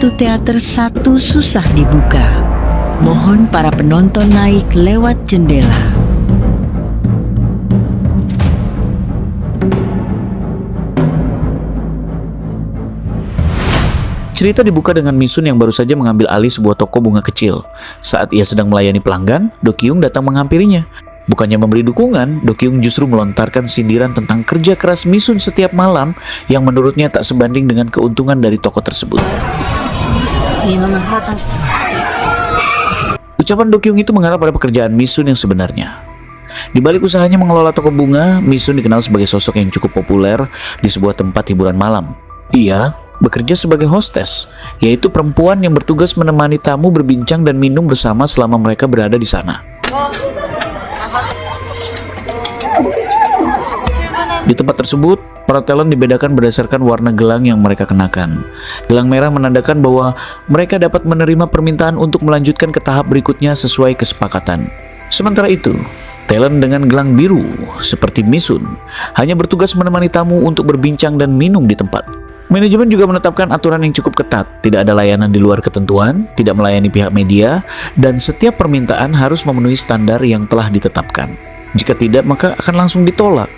pintu teater satu susah dibuka. Mohon para penonton naik lewat jendela. Cerita dibuka dengan Misun yang baru saja mengambil alih sebuah toko bunga kecil. Saat ia sedang melayani pelanggan, Do Kyung datang menghampirinya. Bukannya memberi dukungan, Do Kyung justru melontarkan sindiran tentang kerja keras Misun setiap malam yang menurutnya tak sebanding dengan keuntungan dari toko tersebut. Ucapan Do Kyung itu mengarah pada pekerjaan Misun yang sebenarnya. Di balik usahanya mengelola toko bunga, Misun dikenal sebagai sosok yang cukup populer di sebuah tempat hiburan malam. Ia bekerja sebagai hostess, yaitu perempuan yang bertugas menemani tamu berbincang dan minum bersama selama mereka berada di sana. Di tempat tersebut, para talent dibedakan berdasarkan warna gelang yang mereka kenakan. Gelang merah menandakan bahwa mereka dapat menerima permintaan untuk melanjutkan ke tahap berikutnya sesuai kesepakatan. Sementara itu, talent dengan gelang biru seperti Misun hanya bertugas menemani tamu untuk berbincang dan minum di tempat. Manajemen juga menetapkan aturan yang cukup ketat, tidak ada layanan di luar ketentuan, tidak melayani pihak media, dan setiap permintaan harus memenuhi standar yang telah ditetapkan. Jika tidak, maka akan langsung ditolak.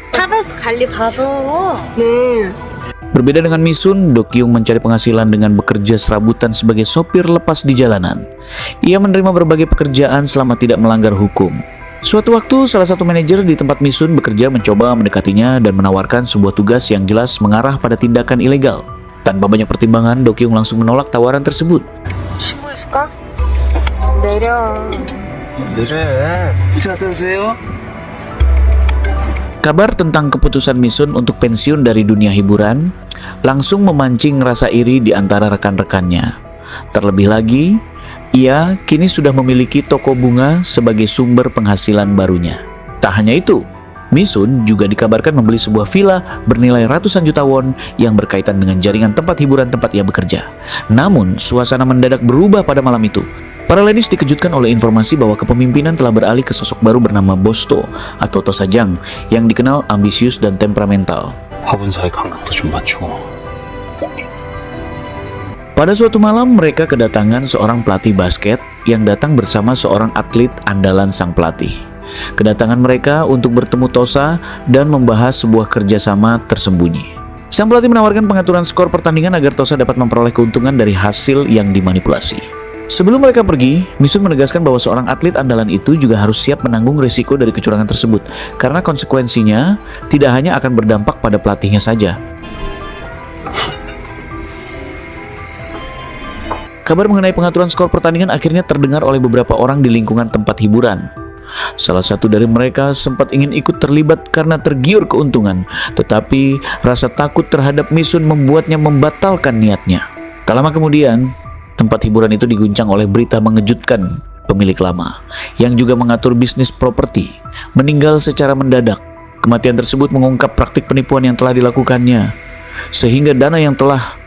Berbeda dengan Misun, Do Kyung mencari penghasilan dengan bekerja serabutan sebagai sopir lepas di jalanan. Ia menerima berbagai pekerjaan selama tidak melanggar hukum. Suatu waktu, salah satu manajer di tempat Misun bekerja mencoba mendekatinya dan menawarkan sebuah tugas yang jelas mengarah pada tindakan ilegal. Tanpa banyak pertimbangan, Do Kyung langsung menolak tawaran tersebut. Kabar tentang keputusan Misun untuk pensiun dari dunia hiburan langsung memancing rasa iri di antara rekan-rekannya. Terlebih lagi, ia kini sudah memiliki toko bunga sebagai sumber penghasilan barunya. Tak hanya itu, Misun juga dikabarkan membeli sebuah villa bernilai ratusan juta won yang berkaitan dengan jaringan tempat hiburan tempat ia bekerja. Namun, suasana mendadak berubah pada malam itu. Para ladies dikejutkan oleh informasi bahwa kepemimpinan telah beralih ke sosok baru bernama Bosto atau Tosajang yang dikenal ambisius dan temperamental. Pada suatu malam, mereka kedatangan seorang pelatih basket yang datang bersama seorang atlet andalan sang pelatih. Kedatangan mereka untuk bertemu Tosa dan membahas sebuah kerjasama tersembunyi. Sang pelatih menawarkan pengaturan skor pertandingan agar Tosa dapat memperoleh keuntungan dari hasil yang dimanipulasi. Sebelum mereka pergi, Misun menegaskan bahwa seorang atlet andalan itu juga harus siap menanggung risiko dari kecurangan tersebut, karena konsekuensinya tidak hanya akan berdampak pada pelatihnya saja. Kabar mengenai pengaturan skor pertandingan akhirnya terdengar oleh beberapa orang di lingkungan tempat hiburan. Salah satu dari mereka sempat ingin ikut terlibat karena tergiur keuntungan, tetapi rasa takut terhadap Misun membuatnya membatalkan niatnya. Tak lama kemudian, tempat hiburan itu diguncang oleh berita mengejutkan. Pemilik lama, yang juga mengatur bisnis properti, meninggal secara mendadak. Kematian tersebut mengungkap praktik penipuan yang telah dilakukannya, sehingga dana yang telah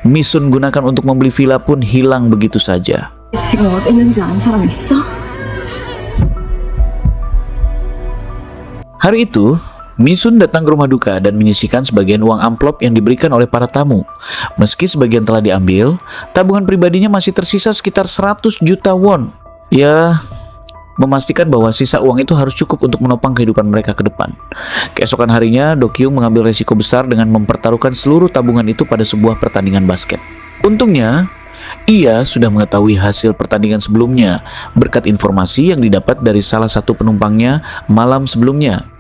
Misun gunakan untuk membeli villa pun hilang begitu saja. Hari itu, Misun datang ke rumah duka dan menyisihkan sebagian uang amplop yang diberikan oleh para tamu. Meski sebagian telah diambil, tabungan pribadinya masih tersisa sekitar 100 juta won. Ya, memastikan bahwa sisa uang itu harus cukup untuk menopang kehidupan mereka ke depan. Keesokan harinya, Do Kyung mengambil resiko besar dengan mempertaruhkan seluruh tabungan itu pada sebuah pertandingan basket. Untungnya, ia sudah mengetahui hasil pertandingan sebelumnya berkat informasi yang didapat dari salah satu penumpangnya malam sebelumnya.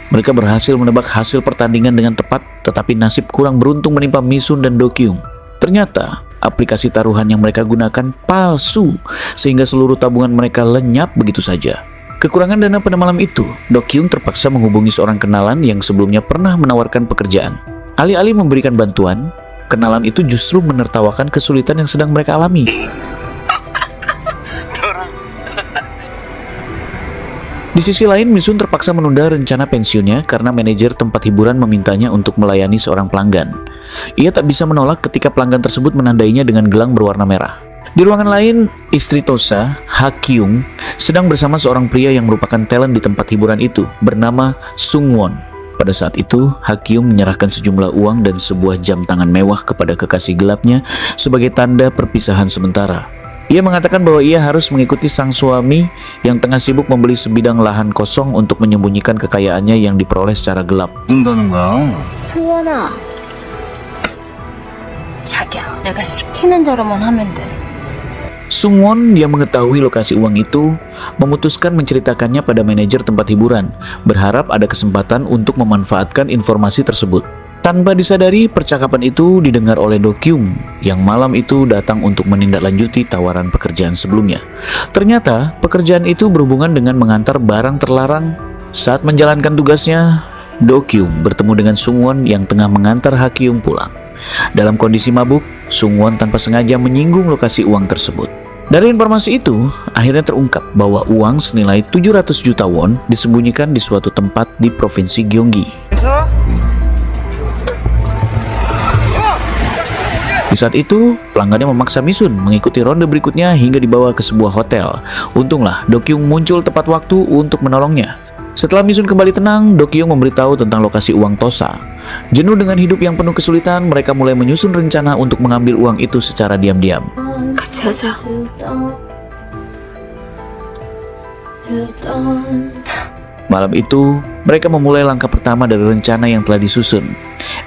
Mereka berhasil menebak hasil pertandingan dengan tepat, tetapi nasib kurang beruntung menimpa Misun dan Do Kyung. Ternyata, aplikasi taruhan yang mereka gunakan palsu, sehingga seluruh tabungan mereka lenyap begitu saja. Kekurangan dana pada malam itu, Do Kyung terpaksa menghubungi seorang kenalan yang sebelumnya pernah menawarkan pekerjaan. Alih-alih memberikan bantuan, kenalan itu justru menertawakan kesulitan yang sedang mereka alami. Di sisi lain, Misun terpaksa menunda rencana pensiunnya karena manajer tempat hiburan memintanya untuk melayani seorang pelanggan. Ia tak bisa menolak ketika pelanggan tersebut menandainya dengan gelang berwarna merah. Di ruangan lain, istri Tosa, Ha Kyung, sedang bersama seorang pria yang merupakan talent di tempat hiburan itu, bernama Sung Won. Pada saat itu, Hakyung menyerahkan sejumlah uang dan sebuah jam tangan mewah kepada kekasih gelapnya sebagai tanda perpisahan sementara. Ia mengatakan bahwa ia harus mengikuti sang suami yang tengah sibuk membeli sebidang lahan kosong untuk menyembunyikan kekayaannya yang diperoleh secara gelap. 된다는 거야. 승원아, 자기야, 내가 시키는 대로만 하면 돼. Sungwon yang mengetahui lokasi uang itu memutuskan menceritakannya pada manajer tempat hiburan, berharap ada kesempatan untuk memanfaatkan informasi tersebut. Tanpa disadari, percakapan itu didengar oleh Do Kyung yang malam itu datang untuk menindaklanjuti tawaran pekerjaan sebelumnya. Ternyata, pekerjaan itu berhubungan dengan mengantar barang terlarang. Saat menjalankan tugasnya, Do Kyung bertemu dengan Sungwon yang tengah mengantar Hakyung pulang. Dalam kondisi mabuk, Sungwon tanpa sengaja menyinggung lokasi uang tersebut. Dari informasi itu, akhirnya terungkap bahwa uang senilai 700 juta won disembunyikan di suatu tempat di provinsi Gyeonggi. Di saat itu, pelanggannya memaksa Misun mengikuti ronde berikutnya hingga dibawa ke sebuah hotel. Untunglah, Do Kyung muncul tepat waktu untuk menolongnya. Setelah Misun kembali tenang, Do Kyung memberitahu tentang lokasi uang Tosa. Jenuh dengan hidup yang penuh kesulitan, mereka mulai menyusun rencana untuk mengambil uang itu secara diam-diam. 같이 하자. Malam itu, mereka memulai langkah pertama dari rencana yang telah disusun.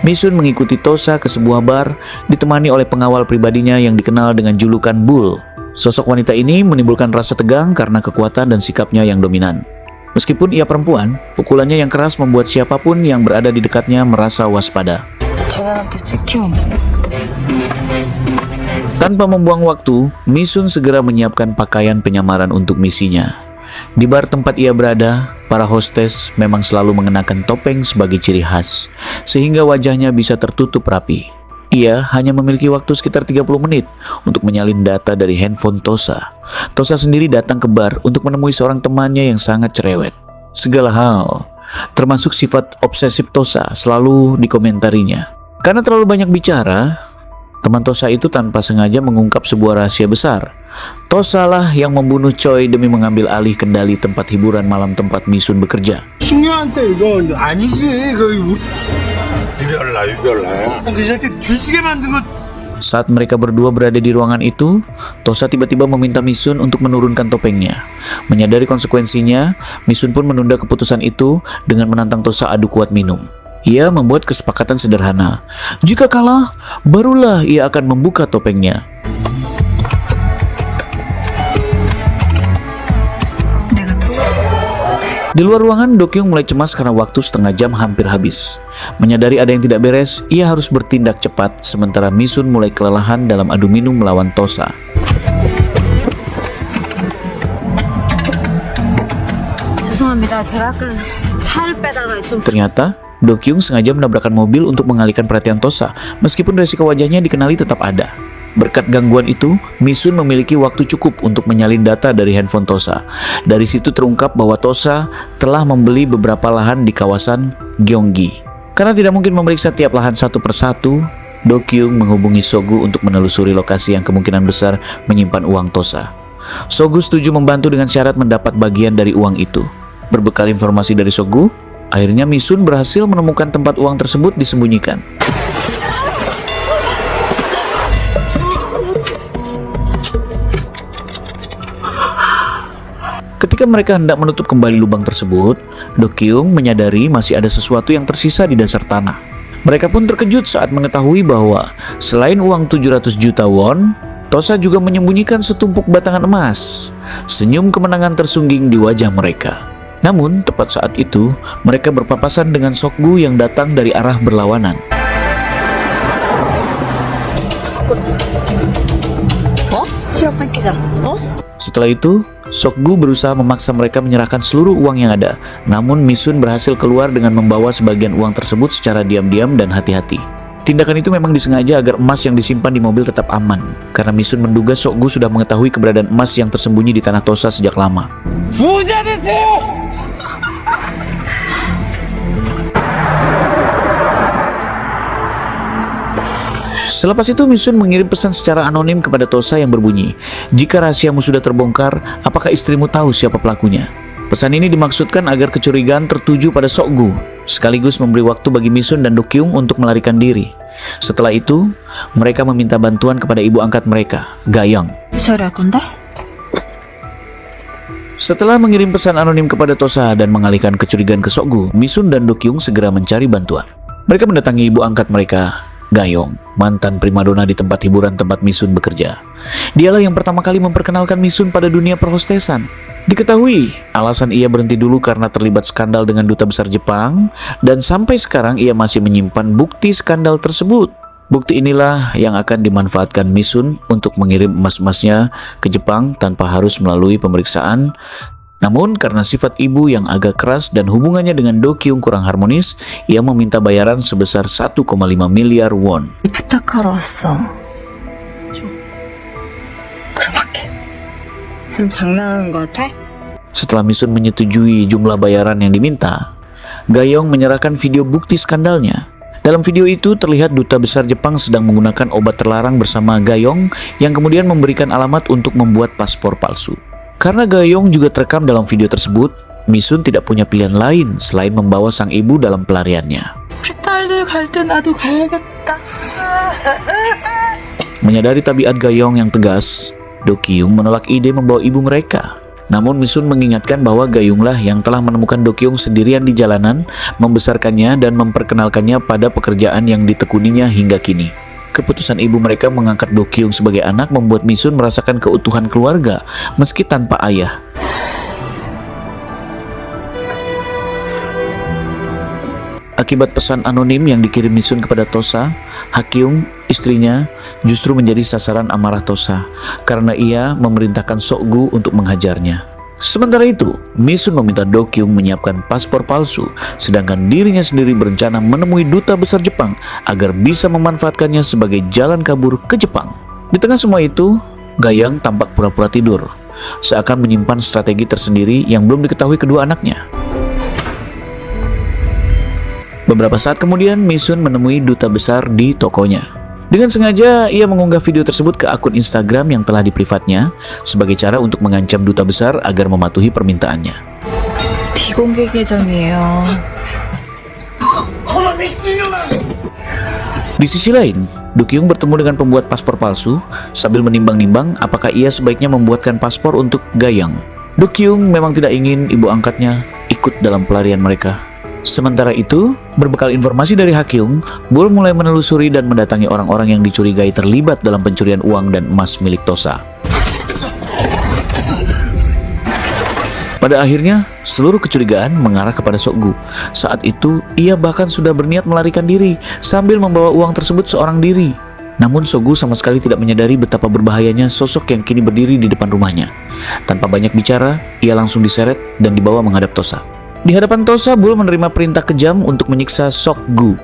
Misun mengikuti Tosa ke sebuah bar, ditemani oleh pengawal pribadinya yang dikenal dengan julukan Bull. Sosok wanita ini menimbulkan rasa tegang karena kekuatan dan sikapnya yang dominan. Meskipun ia perempuan, pukulannya yang keras membuat siapapun yang berada di dekatnya merasa waspada. 쟤네한테 찍히면 Tanpa membuang waktu, Misun segera menyiapkan pakaian penyamaran untuk misinya. Di bar tempat ia berada, para hostes memang selalu mengenakan topeng sebagai ciri khas, sehingga wajahnya bisa tertutup rapi. Ia hanya memiliki waktu sekitar 30 menit untuk menyalin data dari handphone Tosa. Tosa sendiri datang ke bar untuk menemui seorang temannya yang sangat cerewet. Segala hal, termasuk sifat obsesif Tosa, selalu dikomentarinya. Karena terlalu banyak bicara, teman Tosa itu tanpa sengaja mengungkap sebuah rahasia besar. Tosa lah yang membunuh Choi demi mengambil alih kendali tempat hiburan malam tempat Misun bekerja. 중요한데 이거 아니지. 그 유별나. 그 새끼 뒤지게 만든 거. Saat mereka berdua berada di ruangan itu, Tosa tiba-tiba meminta Misun untuk menurunkan topengnya. Menyadari konsekuensinya, Misun pun menunda keputusan itu dengan menantang Tosa adu kuat minum. Ia membuat kesepakatan sederhana. Jika kalah, barulah ia akan membuka topengnya. Di luar ruangan, Do Kyung mulai cemas karena waktu setengah jam hampir habis. Menyadari ada yang tidak beres, ia harus bertindak cepat, sementara Misun mulai kelelahan dalam adu minum melawan Tosa. 죄송합니다. 제가 아까 차를 빼다가 좀 Ternyata, Do Kyung sengaja menabrakkan mobil untuk mengalihkan perhatian Tosa, meskipun resiko wajahnya dikenali tetap ada. Berkat gangguan itu, Misun memiliki waktu cukup untuk menyalin data dari handphone Tosa. Dari situ terungkap bahwa Tosa telah membeli beberapa lahan di kawasan Gyeonggi. Karena tidak mungkin memeriksa tiap lahan satu persatu, Do Kyung menghubungi Sogu untuk menelusuri lokasi yang kemungkinan besar menyimpan uang Tosa. Sogu setuju membantu dengan syarat mendapat bagian dari uang itu. Berbekal informasi dari Sogu, akhirnya Misun berhasil menemukan tempat uang tersebut disembunyikan. Ketika mereka hendak menutup kembali lubang tersebut, Do Kyung menyadari masih ada sesuatu yang tersisa di dasar tanah. Mereka pun terkejut saat mengetahui bahwa selain uang 700 juta won, Tosa juga menyembunyikan setumpuk batangan emas. Senyum kemenangan tersungging di wajah mereka. Namun, tepat saat itu, mereka berpapasan dengan Sokgu yang datang dari arah berlawanan. 치약 뺏기자. Setelah itu, Sokgu berusaha memaksa mereka menyerahkan seluruh uang yang ada. Namun Misun berhasil keluar dengan membawa sebagian uang tersebut secara diam-diam dan hati-hati. Tindakan itu memang disengaja agar emas yang disimpan di mobil tetap aman. Karena Misun menduga Sokgu sudah mengetahui keberadaan emas yang tersembunyi di tanah Tosa sejak lama. Selepas itu Misun mengirim pesan secara anonim kepada Tosa yang berbunyi, "Jika rahasiamu sudah terbongkar, apakah istrimu tahu siapa pelakunya?" Pesan ini dimaksudkan agar kecurigaan tertuju pada Sokgu. sekaligus memberi waktu bagi Misun dan Dokyung untuk melarikan diri. Setelah itu, mereka meminta bantuan kepada ibu angkat mereka, Gayong. 처리할 건데? Setelah mengirim pesan anonim kepada Tosa dan mengalihkan kecurigaan ke Sokgu, Misun dan Dokyung segera mencari bantuan. Mereka mendatangi ibu angkat mereka, Gayong, mantan primadona di tempat hiburan tempat Misun bekerja. Dialah yang pertama kali memperkenalkan Misun pada dunia perhostesan. Diketahui, alasan ia berhenti dulu karena terlibat skandal dengan duta besar Jepang, dan sampai sekarang ia masih menyimpan bukti skandal tersebut. Bukti inilah yang akan dimanfaatkan Misun untuk mengirim emas-emasnya ke Jepang tanpa harus melalui pemeriksaan. Namun karena sifat ibu yang agak keras dan hubungannya dengan Dokyung kurang harmonis, ia meminta bayaran sebesar 1,5 miliar won. 부탁하러 왔어. 그럼 할게. 지금 장난하는 거 같아? Setelah Misun menyetujui jumlah bayaran yang diminta, Gayong menyerahkan video bukti skandalnya. Dalam video itu terlihat duta besar Jepang sedang menggunakan obat terlarang bersama Gayong yang kemudian memberikan alamat untuk membuat paspor palsu. Karena Gayong juga terekam dalam video tersebut, Misun tidak punya pilihan lain selain membawa sang ibu dalam pelariannya. 우리 딸들 갈 때 나도 가야겠다. Menyadari tabiat Gayong yang tegas, Dokyung menolak ide membawa ibu mereka. Namun Misun mengingatkan bahwa Gayunglah yang telah menemukan Dokyung sendirian di jalanan, membesarkannya dan memperkenalkannya pada pekerjaan yang ditekuninya hingga kini. Keputusan ibu mereka mengangkat Dokyung sebagai anak membuat Misun merasakan keutuhan keluarga meski tanpa ayah. Akibat pesan anonim yang dikirim Misun kepada Tosa, Hakyung, istrinya, justru menjadi sasaran amarah Tosa karena ia memerintahkan Sokgu untuk menghajarnya. Sementara itu, Misun meminta Dokyung menyiapkan paspor palsu, sedangkan dirinya sendiri berencana menemui duta besar Jepang agar bisa memanfaatkannya sebagai jalan kabur ke Jepang. Di tengah semua itu, Gayong tampak pura-pura tidur, seakan menyimpan strategi tersendiri yang belum diketahui kedua anaknya. Beberapa saat kemudian, Misun menemui duta besar di tokonya. Dengan sengaja, ia mengunggah video tersebut ke akun Instagram yang telah diprivatnya sebagai cara untuk mengancam duta besar agar mematuhi permintaannya. 비공개 계정이에요. Di sisi lain, Dokyung bertemu dengan pembuat paspor palsu sambil menimbang-nimbang apakah ia sebaiknya membuatkan paspor untuk Gayong. Dokyung memang tidak ingin ibu angkatnya ikut dalam pelarian mereka. Sementara itu, berbekal informasi dari Hakyung, Bull mulai menelusuri dan mendatangi orang-orang yang dicurigai terlibat dalam pencurian uang dan emas milik Tosa. Pada akhirnya, seluruh kecurigaan mengarah kepada Sokgu. Saat itu, ia bahkan sudah berniat melarikan diri sambil membawa uang tersebut seorang diri. Namun Sokgu sama sekali tidak menyadari betapa berbahayanya sosok yang kini berdiri di depan rumahnya. Tanpa banyak bicara, ia langsung diseret dan dibawa menghadap Tosa. Di hadapan Tosa, Bull menerima perintah kejam untuk menyiksa Sokgu.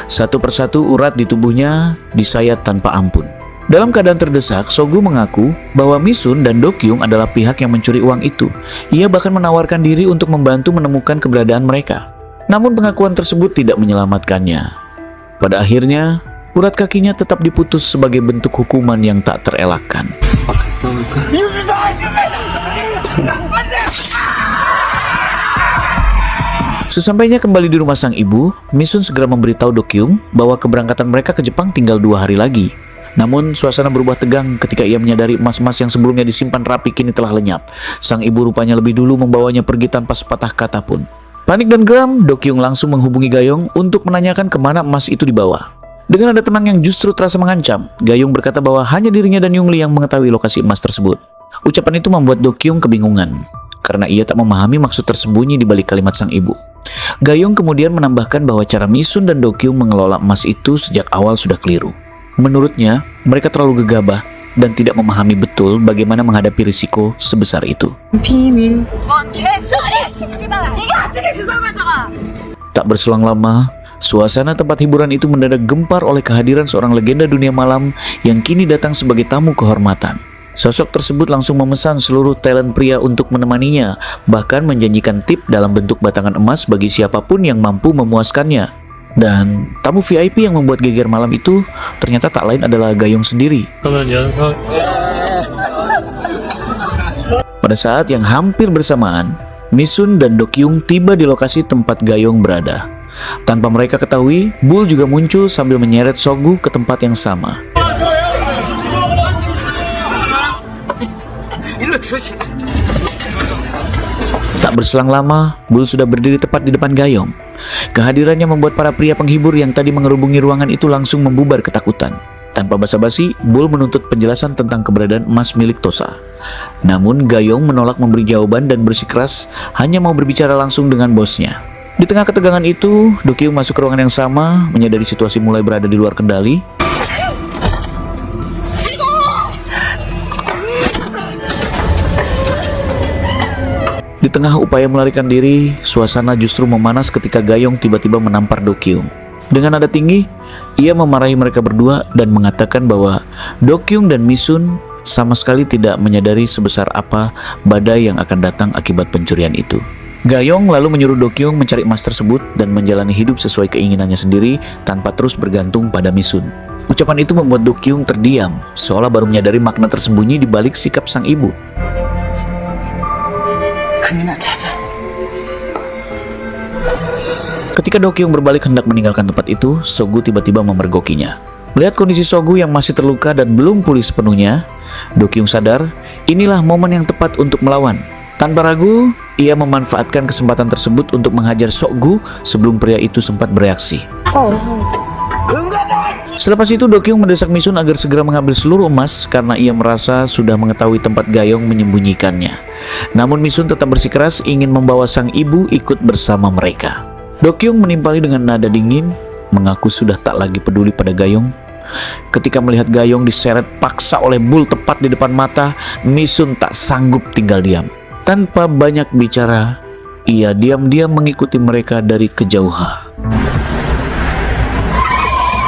Satu persatu urat di tubuhnya disayat tanpa ampun. Dalam keadaan terdesak, Sokgu mengaku bahwa Misun dan Dokyung adalah pihak yang mencuri uang itu. Ia bahkan menawarkan diri untuk membantu menemukan keberadaan mereka. Namun pengakuan tersebut tidak menyelamatkannya. Pada akhirnya, urat kakinya tetap diputus sebagai bentuk hukuman yang tak terelakkan. Sesampainya kembali di rumah sang ibu, Misun segera memberitahu Dokyung bahwa keberangkatan mereka ke Jepang tinggal 2 hari lagi. Namun suasana berubah tegang ketika ia menyadari emas-emas yang sebelumnya disimpan rapi kini telah lenyap. Sang ibu rupanya lebih dulu membawanya pergi tanpa sepatah kata pun. Panik dan geram, Dokyung langsung menghubungi Gayong untuk menanyakan kemana emas itu dibawa. Dengan nada tenang yang justru terasa mengancam, Gayong berkata bahwa hanya dirinya dan Yungli yang mengetahui lokasi emas tersebut. Ucapan itu membuat Dokyung kebingungan, karena ia tak memahami maksud tersembunyi di balik kalimat sang ibu. Gayong kemudian menambahkan bahwa cara Misun dan Dokyung mengelola emas itu sejak awal sudah keliru. Menurutnya, mereka terlalu gegabah dan tidak memahami betul bagaimana menghadapi risiko sebesar itu. 비밀. Tak berselang lama, suasana tempat hiburan itu mendadak gempar oleh kehadiran seorang legenda dunia malam yang kini datang sebagai tamu kehormatan. Sosok tersebut langsung memesan seluruh talent pria untuk menemaninya, bahkan menjanjikan tip dalam bentuk batangan emas bagi siapapun yang mampu memuaskannya. Dan tamu VIP yang membuat geger malam itu ternyata tak lain adalah Gayong sendiri. Pada saat yang hampir bersamaan, Misun dan Dokyung tiba di lokasi tempat Gayong berada. Tanpa mereka ketahui, Bull juga muncul sambil menyeret Soggu ke tempat yang sama. Tak berselang lama, Bull sudah berdiri tepat di depan Gayong. Kehadirannya membuat para pria penghibur yang tadi mengerubungi ruangan itu langsung membubar ketakutan. Tanpa basa-basi, Bull menuntut penjelasan tentang keberadaan emas milik Tosa. Namun Gayong menolak memberi jawaban dan bersikeras hanya mau berbicara langsung dengan bosnya. Di tengah ketegangan itu, Do Kyung masuk ke ruangan yang sama, menyadari situasi mulai berada di luar kendali. Di tengah upaya melarikan diri, suasana justru memanas ketika Gayong tiba-tiba menampar Do Kyung. Dengan nada tinggi, ia memarahi mereka berdua dan mengatakan bahwa Do Kyung dan Misun sama sekali tidak menyadari sebesar apa badai yang akan datang akibat pencurian itu. Gayong lalu menyuruh Do Kyung mencari emas tersebut dan menjalani hidup sesuai keinginannya sendiri tanpa terus bergantung pada Misun. Ucapan itu membuat Do Kyung terdiam, seolah baru menyadari makna tersembunyi di balik sikap sang ibu. Ketika Do Kyung berbalik hendak meninggalkan tempat itu, Soggu tiba-tiba memergokinya. Melihat kondisi Soggu yang masih terluka dan belum pulih sepenuhnya, Do Kyung sadar inilah momen yang tepat untuk melawan. Tanpa ragu, ia memanfaatkan kesempatan tersebut untuk menghajar Soggu sebelum pria itu sempat bereaksi. Selepas itu, Do Kyung mendesak Misun agar segera mengambil seluruh emas karena ia merasa sudah mengetahui tempat Gayong menyembunyikannya. Namun Misun tetap bersikeras ingin membawa sang ibu ikut bersama mereka. Do Kyung menimpali dengan nada dingin, mengaku sudah tak lagi peduli pada Gayong. Ketika melihat Gayong diseret paksa oleh Bull tepat di depan mata, Misun tak sanggup tinggal diam. Tanpa banyak bicara, ia diam-diam mengikuti mereka dari kejauhan.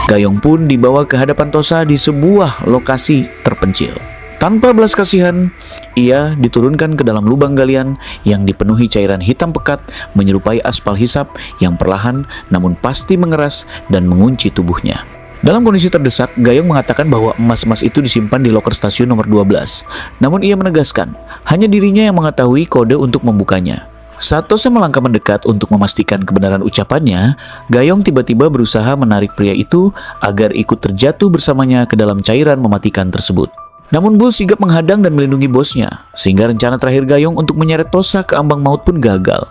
Gayong pun dibawa ke hadapan Tosa di sebuah lokasi terpencil. Tanpa belas kasihan, ia diturunkan ke dalam lubang galian yang dipenuhi cairan hitam pekat menyerupai aspal hisap yang perlahan namun pasti mengeras dan mengunci tubuhnya. Dalam kondisi terdesak, Gayong mengatakan bahwa emas-emas itu disimpan di loker stasiun nomor 12. Namun ia menegaskan, hanya dirinya yang mengetahui kode untuk membukanya. Saat Tosa melangkah mendekat untuk memastikan kebenaran ucapannya, Gayong tiba-tiba berusaha menarik pria itu agar ikut terjatuh bersamanya ke dalam cairan mematikan tersebut. Namun Bull sigap menghadang dan melindungi bosnya, sehingga rencana terakhir Gayong untuk menyeret Tosa ke ambang maut pun gagal.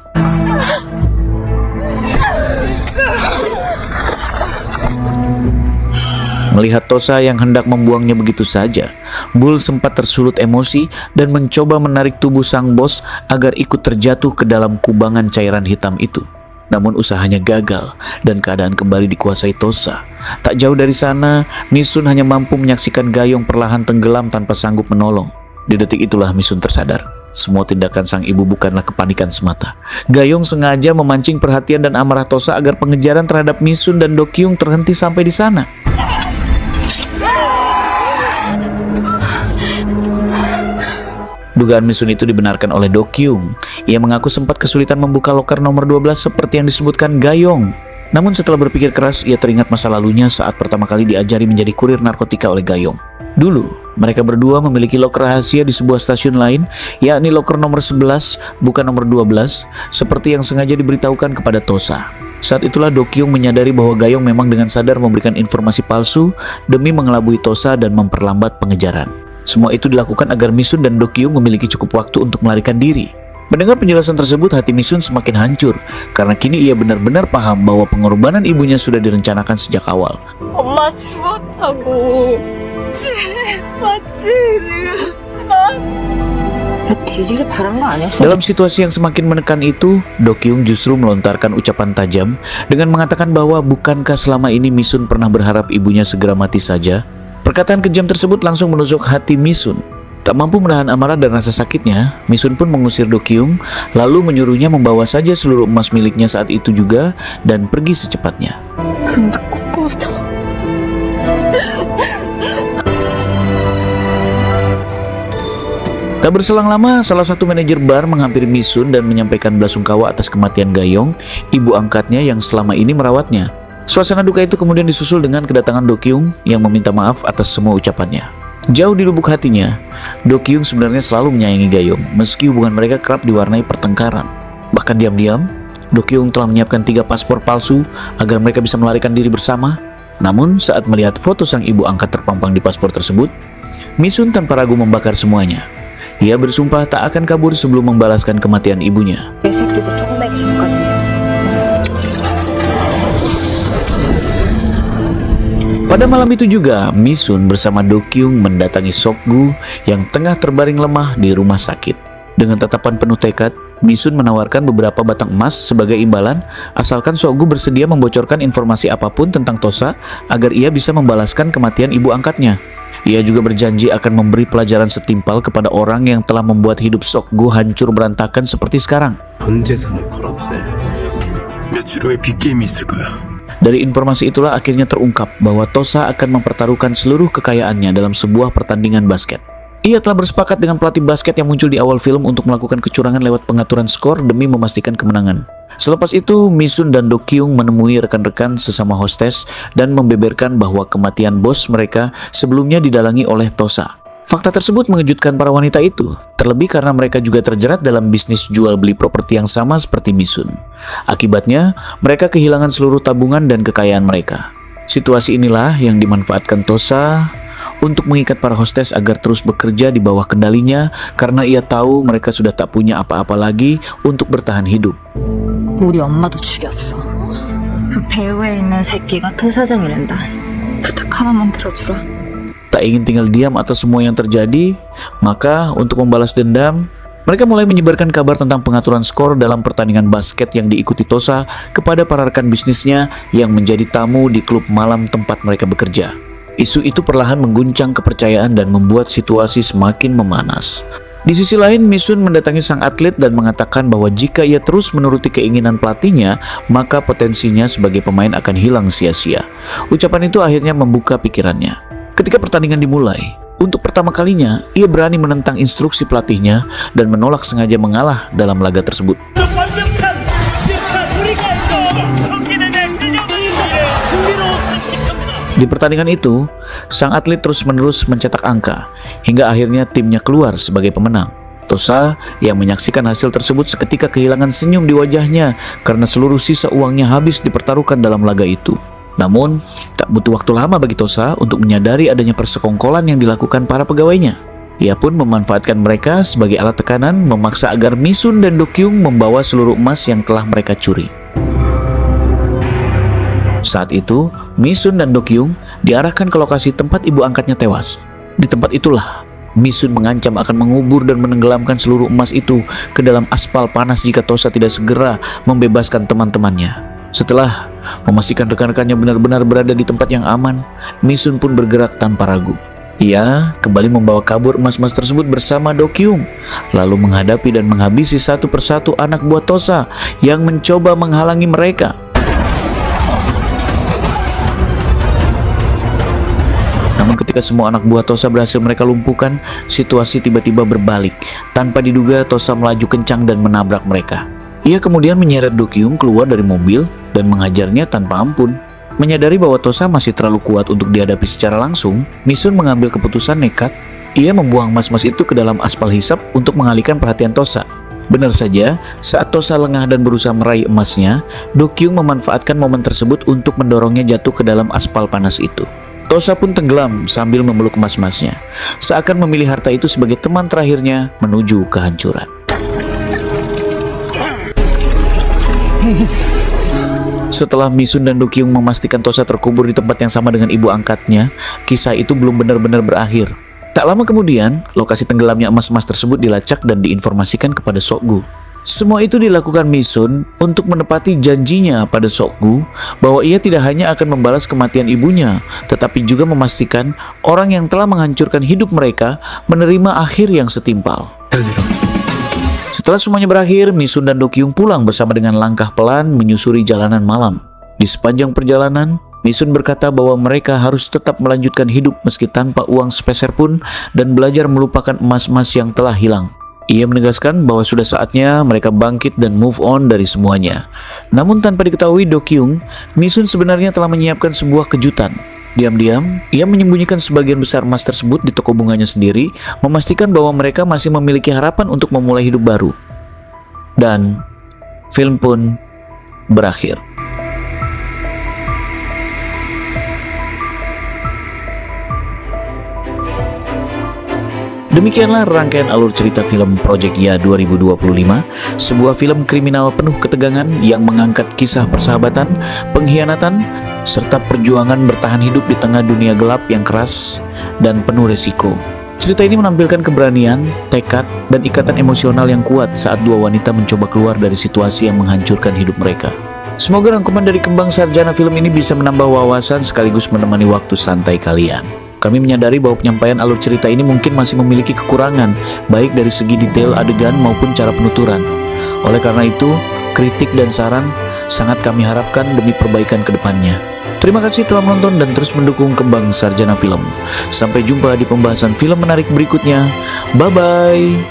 Melihat Tosa yang hendak membuangnya begitu saja, Bull sempat tersulut emosi dan mencoba menarik tubuh sang bos agar ikut terjatuh ke dalam kubangan cairan hitam itu. Namun usahanya gagal dan keadaan kembali dikuasai Tosa. Tak jauh dari sana, Misun hanya mampu menyaksikan Gayong perlahan tenggelam tanpa sanggup menolong. Di detik itulah Misun tersadar. Semua tindakan sang ibu bukanlah kepanikan semata. Gayong sengaja memancing perhatian dan amarah Tosa agar pengejaran terhadap Misun dan Do Kyung terhenti sampai di sana. Dugaan Misun itu dibenarkan oleh Do Kyung. Ia mengaku sempat kesulitan membuka loker nomor 12 seperti yang disebutkan Gayong. Namun setelah berpikir keras, ia teringat masa lalunya saat pertama kali diajari menjadi kurir narkotika oleh Gayong. Dulu, mereka berdua memiliki loker rahasia di sebuah stasiun lain, yakni loker nomor 11, bukan nomor 12, seperti yang sengaja diberitahukan kepada Tosa. Saat itulah Do Kyung menyadari bahwa Gayong memang dengan sadar memberikan informasi palsu demi mengelabui Tosa dan memperlambat pengejaran. Semua itu dilakukan agar Misun dan Do Kyung memiliki cukup waktu untuk melarikan diri. Mendengar penjelasan tersebut, hati Misun semakin hancur karena kini ia benar-benar paham bahwa pengorbanan ibunya sudah direncanakan sejak awal. 엄마 죽었다고. 맞지? 뒤지길 바란 거 아니었어? Dalam situasi yang semakin menekan itu, Do Kyung justru melontarkan ucapan tajam dengan mengatakan bahwa bukankah selama ini Misun pernah berharap ibunya segera mati saja? Perkataan kejam tersebut langsung menusuk hati Misun. Tak mampu menahan amarah dan rasa sakitnya, Misun pun mengusir Do Kyung, lalu menyuruhnya membawa saja seluruh emas miliknya saat itu juga dan pergi secepatnya. Tak berselang lama, salah satu manajer bar menghampiri Misun dan menyampaikan belasungkawa atas kematian Gayong, ibu angkatnya yang selama ini merawatnya. Suasana duka itu kemudian disusul dengan kedatangan Do Kyung yang meminta maaf atas semua ucapannya. Jauh di lubuk hatinya, Do Kyung sebenarnya selalu menyayangi Gayong, meski hubungan mereka kerap diwarnai pertengkaran. Bahkan diam-diam, Do Kyung telah menyiapkan 3 paspor palsu agar mereka bisa melarikan diri bersama. Namun saat melihat foto sang ibu angkat terpampang di paspor tersebut, Mi-sun tanpa ragu membakar semuanya. Ia bersumpah tak akan kabur sebelum membalaskan kematian ibunya. 내 새끼들 쫓아내기 전까지. Pada malam itu juga, Mi-sun bersama Do Kyung mendatangi Sok-gu yang tengah terbaring lemah di rumah sakit. Dengan tatapan penuh tekad, Mi-sun menawarkan beberapa batang emas sebagai imbalan asalkan Sok-gu bersedia membocorkan informasi apapun tentang Tosa agar ia bisa membalaskan kematian ibu angkatnya. Ia juga berjanji akan memberi pelajaran setimpal kepada orang yang telah membuat hidup Sok-gu hancur berantakan seperti sekarang. 돈 재산을 걸었대. 며칠 후에 빅게임이 있을 거야. Dari informasi itulah akhirnya terungkap bahwa Tosa akan mempertaruhkan seluruh kekayaannya dalam sebuah pertandingan basket. Ia telah bersepakat dengan pelatih basket yang muncul di awal film untuk melakukan kecurangan lewat pengaturan skor demi memastikan kemenangan. Selepas itu, Mi-sun dan Do Kyung menemui rekan-rekan sesama hostes dan membeberkan bahwa kematian bos mereka sebelumnya didalangi oleh Tosa. Fakta tersebut mengejutkan para wanita itu, terlebih karena mereka juga terjerat dalam bisnis jual beli properti yang sama seperti Mi-sun. Akibatnya, mereka kehilangan seluruh tabungan dan kekayaan mereka. Situasi inilah yang dimanfaatkan Tosa untuk mengikat para hostes agar terus bekerja di bawah kendalinya karena ia tahu mereka sudah tak punya apa-apa lagi untuk bertahan hidup. 우리 엄마도 죽였어. 그 배후에 있는 새끼가 토 사장이란다. 부탁 하나만 들어주라. Tak ingin tinggal diam atas semua yang terjadi, maka untuk membalas dendam, mereka mulai menyebarkan kabar tentang pengaturan skor dalam pertandingan basket yang diikuti Tosa kepada para rekan bisnisnya yang menjadi tamu di klub malam tempat mereka bekerja. Isu itu perlahan mengguncang kepercayaan dan membuat situasi semakin memanas. Di sisi lain, Mi-sun mendatangi sang atlet dan mengatakan bahwa jika ia terus menuruti keinginan pelatihnya, maka potensinya sebagai pemain akan hilang sia-sia. Ucapan itu akhirnya membuka pikirannya. Ketika pertandingan dimulai, untuk pertama kalinya, ia berani menentang instruksi pelatihnya dan menolak sengaja mengalah dalam laga tersebut. Di pertandingan itu, sang atlet terus-menerus mencetak angka, hingga akhirnya timnya keluar sebagai pemenang. Tosa yang menyaksikan hasil tersebut seketika kehilangan senyum di wajahnya karena seluruh sisa uangnya habis dipertaruhkan dalam laga itu. Namun, tak butuh waktu lama bagi Tosa untuk menyadari adanya persekongkolan yang dilakukan para pegawainya. Ia pun memanfaatkan mereka sebagai alat tekanan, memaksa agar Mi-sun dan Do Kyung membawa seluruh emas yang telah mereka curi. Saat itu, Mi-sun dan Do Kyung diarahkan ke lokasi tempat ibu angkatnya tewas. Di tempat itulah, Mi-sun mengancam akan mengubur dan menenggelamkan seluruh emas itu ke dalam aspal panas jika Tosa tidak segera membebaskan teman-temannya. Setelah memastikan rekan-rekannya benar-benar berada di tempat yang aman, Mi-sun pun bergerak tanpa ragu. Ia kembali membawa kabur emas-emas tersebut bersama Do Kyung, lalu menghadapi dan menghabisi satu persatu anak buah Tosa yang mencoba menghalangi mereka. Namun ketika semua anak buah Tosa berhasil mereka lumpuhkan, situasi tiba-tiba berbalik. Tanpa diduga, Tosa melaju kencang dan menabrak mereka. Ia kemudian menyeret Do Kyung keluar dari mobil dan menghajarnya tanpa ampun. Menyadari bahwa Tosa masih terlalu kuat untuk dihadapi secara langsung, Mi-sun mengambil keputusan nekat. Ia membuang emas-emas itu ke dalam aspal hisap untuk mengalihkan perhatian Tosa. Benar saja, saat Tosa lengah dan berusaha meraih emasnya, Do Kyung memanfaatkan momen tersebut untuk mendorongnya jatuh ke dalam aspal panas itu. Tosa pun tenggelam sambil memeluk emas-emasnya, seakan memilih harta itu sebagai teman terakhirnya menuju kehancuran. Setelah Mi-sun dan Do Kyung memastikan Tosa terkubur di tempat yang sama dengan ibu angkatnya, kisah itu belum benar-benar berakhir. Tak lama kemudian, lokasi tenggelamnya emas-emas tersebut dilacak dan diinformasikan kepada Sok-gu. Semua itu dilakukan Mi-sun untuk menepati janjinya pada Sok-gu bahwa ia tidak hanya akan membalas kematian ibunya, tetapi juga memastikan orang yang telah menghancurkan hidup mereka menerima akhir yang setimpal. Setelah semuanya berakhir, Mi-sun dan Do Kyung pulang bersama dengan langkah pelan menyusuri jalanan malam. Di sepanjang perjalanan, Mi-sun berkata bahwa mereka harus tetap melanjutkan hidup meski tanpa uang sepeser pun dan belajar melupakan emas-emas yang telah hilang. Ia menegaskan bahwa sudah saatnya mereka bangkit dan move on dari semuanya. Namun tanpa diketahui Do Kyung, Mi-sun sebenarnya telah menyiapkan sebuah kejutan. Diam-diam, ia menyembunyikan sebagian besar emas tersebut di toko bunganya sendiri, memastikan bahwa mereka masih memiliki harapan untuk memulai hidup baru. Dan film pun berakhir. Demikianlah rangkaian alur cerita film Project Ya 2025, sebuah film kriminal penuh ketegangan yang mengangkat kisah persahabatan, pengkhianatan, serta perjuangan bertahan hidup di tengah dunia gelap yang keras dan penuh resiko. Cerita ini menampilkan keberanian, tekad, dan ikatan emosional yang kuat saat dua wanita mencoba keluar dari situasi yang menghancurkan hidup mereka. Semoga rangkuman dari Kembang Sarjana film ini bisa menambah wawasan sekaligus menemani waktu santai kalian. Kami menyadari bahwa penyampaian alur cerita ini mungkin masih memiliki kekurangan, baik dari segi detail adegan maupun cara penuturan. Oleh karena itu, kritik dan saran sangat kami harapkan demi perbaikan ke depannya. Terima kasih telah menonton dan terus mendukung Kembang Sarjana Film. Sampai jumpa di pembahasan film menarik berikutnya. Bye-bye.